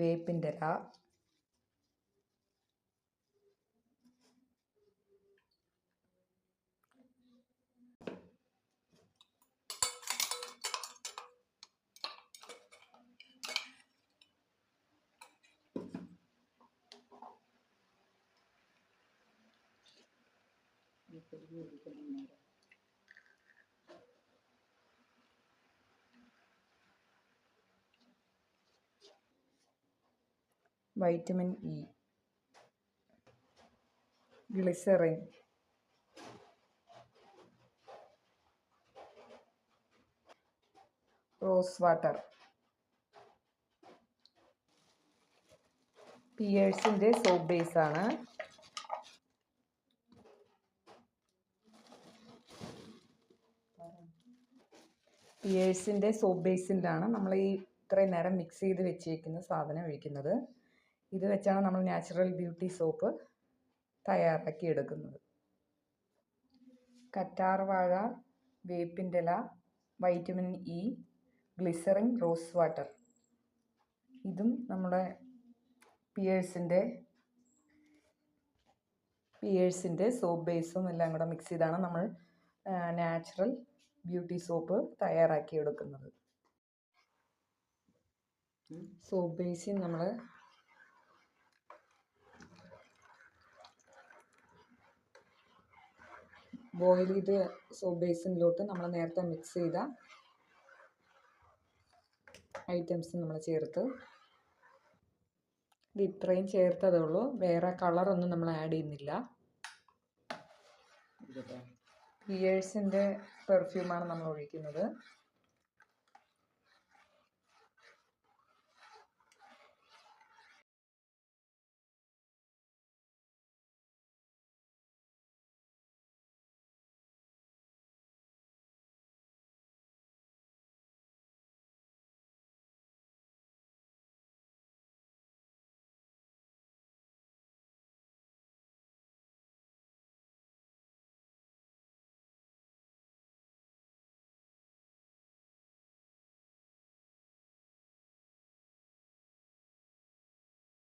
വേപ്പിൻ്റെ ഇല, vitamin E, glycerin, rose water, പിയേഴ്സിൻ്റെ soap ബേസാണ്. പിയേഴ്സിൻ്റെ സോപ്പ് ബേസിലാണ് നമ്മൾ ഈ ഇത്രയും നേരം മിക്സ് ചെയ്ത് വെച്ചേക്കുന്ന സാധനം ഒഴിക്കുന്നത്. ഇത് വെച്ചാണ് നമ്മൾ നാച്ചുറൽ ബ്യൂട്ടി സോപ്പ് തയ്യാറാക്കി എടുക്കുന്നത്. കറ്റാർവാഴ, വേപ്പിൻ്റെ ഇല, vitamin E, glycerin, rose water, ഇതും നമ്മുടെ പിയേഴ്സിൻ്റെ സോപ്പ് ബേസും എല്ലാം കൂടെ മിക്സ് ചെയ്താണ് നമ്മൾ നാച്ചുറൽ ബ്യൂട്ടി സോപ്പ് തയ്യാറാക്കി എടുക്കുന്നത്. സോപ്പ് ബേസിൽ നമ്മൾ ബോയിൽ ചെയ്ത് സോപ്പ് ബേസിനിലോട്ട് നമ്മൾ നേരത്തെ മിക്സ് ചെയ്ത ഐറ്റംസ് നമ്മൾ ചേർത്ത്, ഇത് ഇത്രയും ചേർത്തതേ ഉള്ളൂ, വേറെ കളറൊന്നും നമ്മൾ ആഡ് ചെയ്യുന്നില്ല. പിയേഴ്സിൻ്റെ പെർഫ്യൂമാണ് നമ്മൾ ഒഴിക്കുന്നത്.